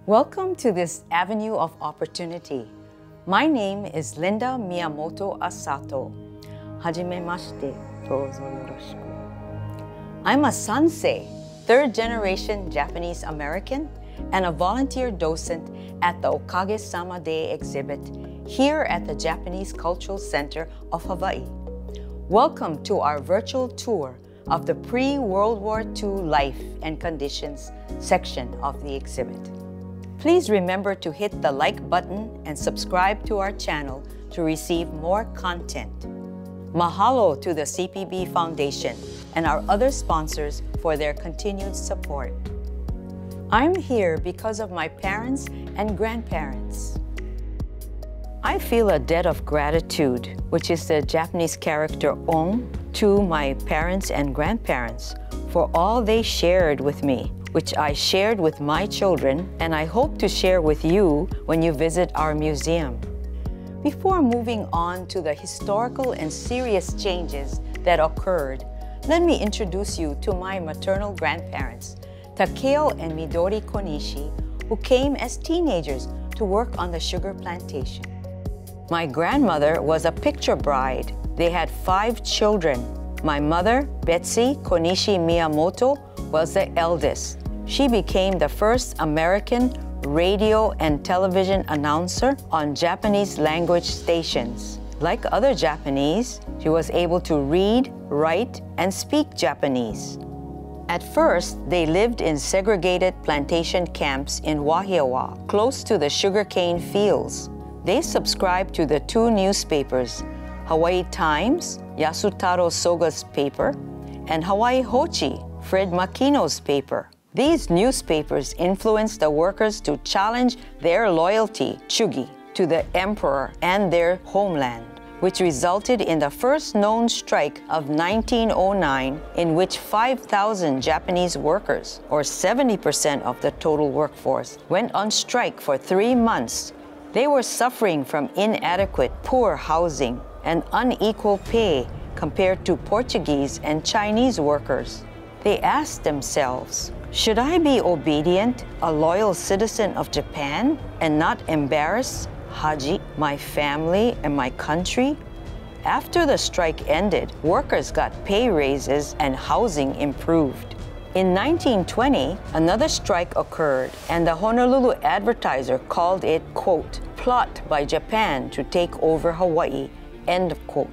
Welcome to this avenue of opportunity. My name is Linda Miyamoto Asato. Hajimemashite, douzo yoroshiku. I'm a Sansei, third-generation Japanese American, and a volunteer docent at the Okage-sama Day exhibit here at the Japanese Cultural Center of Hawaii. Welcome to our virtual tour of the pre-World War II life and conditions section of the exhibit. Please remember to hit the like button and subscribe to our channel to receive more content. Mahalo to the CPB Foundation and our other sponsors for their continued support. I'm here because of my parents and grandparents. I feel a debt of gratitude, which is the Japanese character on, to my parents and grandparents for all they shared with me, which I shared with my children, and I hope to share with you when you visit our museum. Before moving on to the historical and serious changes that occurred, let me introduce you to my maternal grandparents, Takeo and Midori Konishi, who came as teenagers to work on the sugar plantation. My grandmother was a picture bride. They had 5 children. My mother, Betsy Konishi Miyamoto, was the eldest. She became the first American radio and television announcer on Japanese language stations. Like other Japanese, she was able to read, write, and speak Japanese. At first, they lived in segregated plantation camps in Wahiawa, close to the sugarcane fields. They subscribed to the 2 newspapers, Hawaii Times, Yasutaro Soga's paper, and Hawaii Hochi, Fred Makino's paper. These newspapers influenced the workers to challenge their loyalty, chugi, to the emperor and their homeland, which resulted in the first known strike of 1909, in which 5,000 Japanese workers, or 70% of the total workforce, went on strike for 3 months. They were suffering from inadequate, poor housing and unequal pay compared to Portuguese and Chinese workers. They asked themselves, should I be obedient, a loyal citizen of Japan, and not embarrass Haji, my family, and my country? After the strike ended, workers got pay raises and housing improved. In 1920, another strike occurred, and the Honolulu Advertiser called it, quote, plot by Japan to take over Hawaii, end of quote.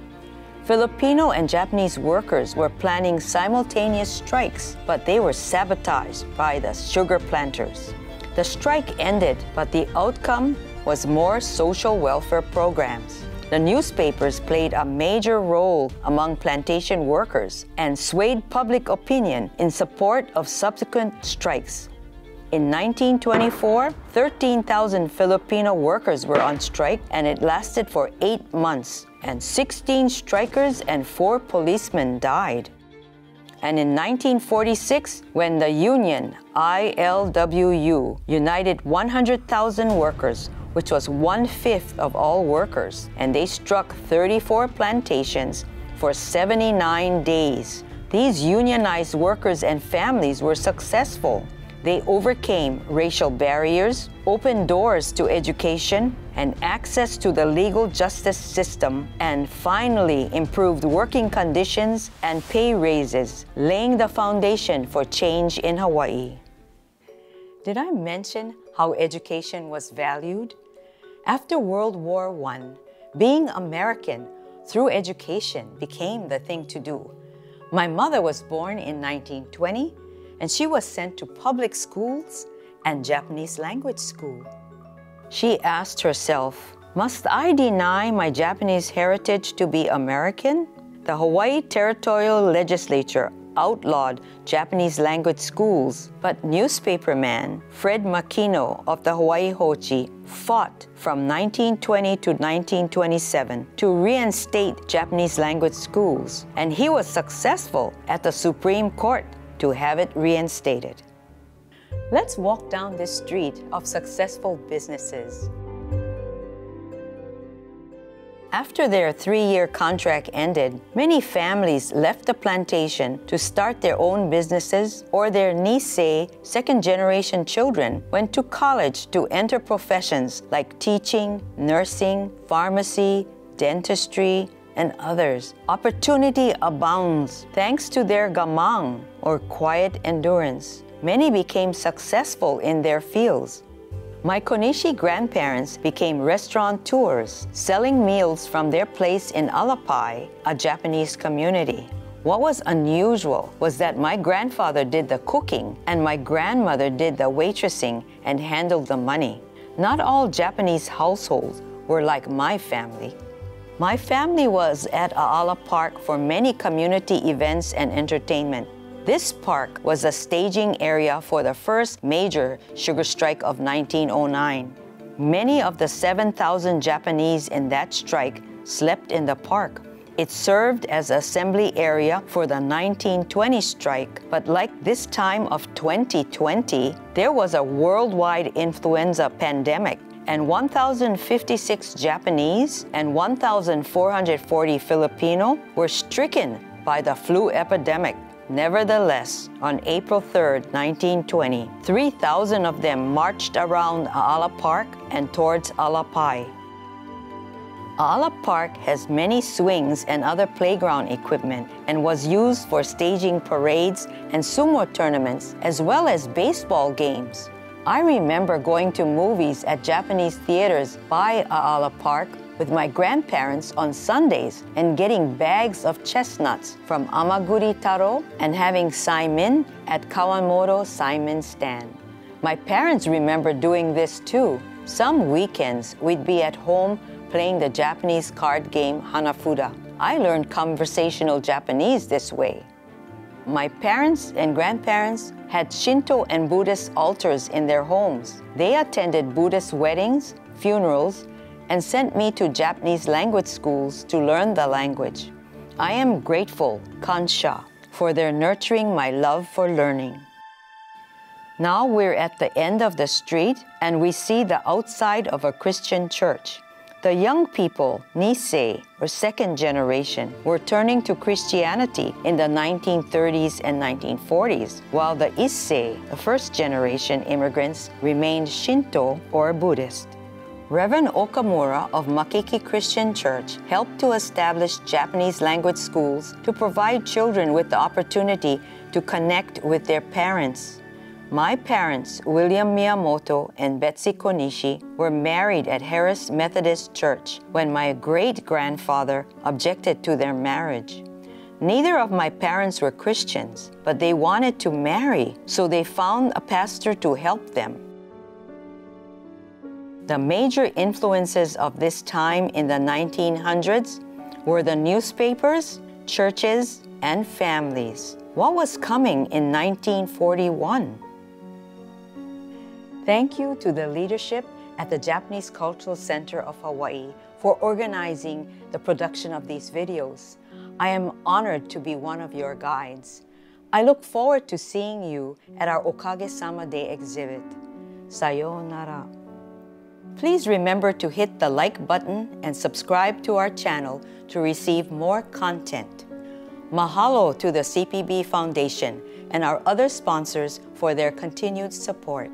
Filipino and Japanese workers were planning simultaneous strikes, but they were sabotaged by the sugar planters. The strike ended, but the outcome was more social welfare programs. The newspapers played a major role among plantation workers and swayed public opinion in support of subsequent strikes. In 1924, 13,000 Filipino workers were on strike, and it lasted for 8 months, and 16 strikers and 4 policemen died. And in 1946, when the union ILWU united 100,000 workers, which was 1/5 of all workers, and they struck 34 plantations for 79 days. These unionized workers and families were successful. They overcame racial barriers, opened doors to education and access to the legal justice system, and finally improved working conditions and pay raises, laying the foundation for change in Hawaii. Did I mention how education was valued? After World War I, being American through education became the thing to do. My mother was born in 1920, and she was sent to public schools and Japanese language school. She asked herself, must I deny my Japanese heritage to be American? The Hawaii Territorial Legislature outlawed Japanese language schools, but newspaperman Fred Makino of the Hawaii Hochi fought from 1920 to 1927 to reinstate Japanese language schools, and he was successful at the Supreme Court to have it reinstated. Let's walk down this street of successful businesses. After their 3-year contract ended, many families left the plantation to start their own businesses, or their Nisei, second-generation children, went to college to enter professions like teaching, nursing, pharmacy, dentistry, and others. Opportunity abounds. Thanks to their gamang, or quiet endurance, many became successful in their fields. My Konishi grandparents became restaurateurs, selling meals from their place in Alapai, a Japanese community. What was unusual was that my grandfather did the cooking and my grandmother did the waitressing and handled the money. Not all Japanese households were like my family. My family was at Aala Park for many community events and entertainment. This park was a staging area for the first major sugar strike of 1909. Many of the 7,000 Japanese in that strike slept in the park. It served as assembly area for the 1920 strike, but like this time of 2020, there was a worldwide influenza pandemic, and 1,056 Japanese and 1,440 Filipino were stricken by the flu epidemic. Nevertheless, on April 3, 1920, 3,000 of them marched around Aala Park and towards Alapai. Aala Park has many swings and other playground equipment and was used for staging parades and sumo tournaments as well as baseball games. I remember going to movies at Japanese theaters by Aala Park with my grandparents on Sundays and getting bags of chestnuts from Amaguri Taro and having saimin at Kawamoto Saimin stand. My parents remember doing this too. Some weekends we'd be at home playing the Japanese card game Hanafuda. I learned conversational Japanese this way. My parents and grandparents had Shinto and Buddhist altars in their homes. They attended Buddhist weddings, funerals, and sent me to Japanese language schools to learn the language. I am grateful, kansha, for their nurturing my love for learning. Now we're at the end of the street and we see the outside of a Christian church. The young people, Nisei, or second generation, were turning to Christianity in the 1930s and 1940s, while the Issei, the first generation immigrants, remained Shinto or Buddhist. Reverend Okamura of Makiki Christian Church helped to establish Japanese language schools to provide children with the opportunity to connect with their parents. My parents, William Miyamoto and Betsy Konishi, were married at Harris Methodist Church when my great-grandfather objected to their marriage. Neither of my parents were Christians, but they wanted to marry, so they found a pastor to help them. The major influences of this time in the 1900s were the newspapers, churches, and families. What was coming in 1941? Thank you to the leadership at the Japanese Cultural Center of Hawaii for organizing the production of these videos. I am honored to be one of your guides. I look forward to seeing you at our Okage-sama Day exhibit. Sayonara. Please remember to hit the like button and subscribe to our channel to receive more content. Mahalo to the CPB Foundation and our other sponsors for their continued support.